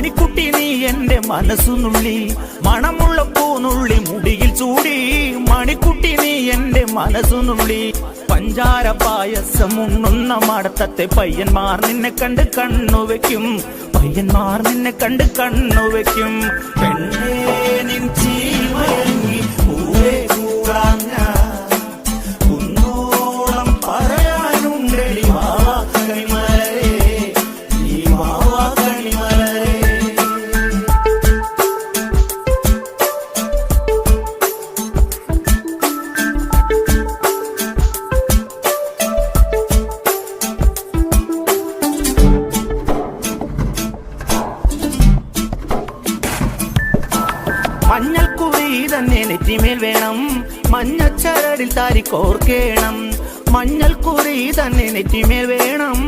മണിക്കുട്ടി നീ എന്റെ മനസ്സുനുള്ളി, മണമുള്ള പൂനുള്ളി മുടിയിൽ ചൂടി. മണിക്കുട്ടി നീ എന്റെ മനസ്സുനുള്ളി, പഞ്ചാര പായസം ഉണ്ണുന്ന മടത്തത്തെ പയ്യന്മാർ നിന്നെ കണ്ട് കണ്ണുവെക്കും, പയ്യന്മാർ നിന്നെ കണ്ട് കണ്ണുവെക്കും. പെണ്ണേ നിൻ ചീമയങ്ങി പൂവേ കൂടാൻ കുന്നോളം പറയാനുണ്ടടി മാവാ കണിമലരേ, ഈ മാവാ കണിമലരേ. മഞ്ഞൾക്കുറി തന്നെ നെറ്റിമേൽ വേണം, മഞ്ഞച്ചരടിൽ താരി കോർക്കേണം. മഞ്ഞൾക്കുറി തന്നെ നെറ്റിമേൽ വേണം.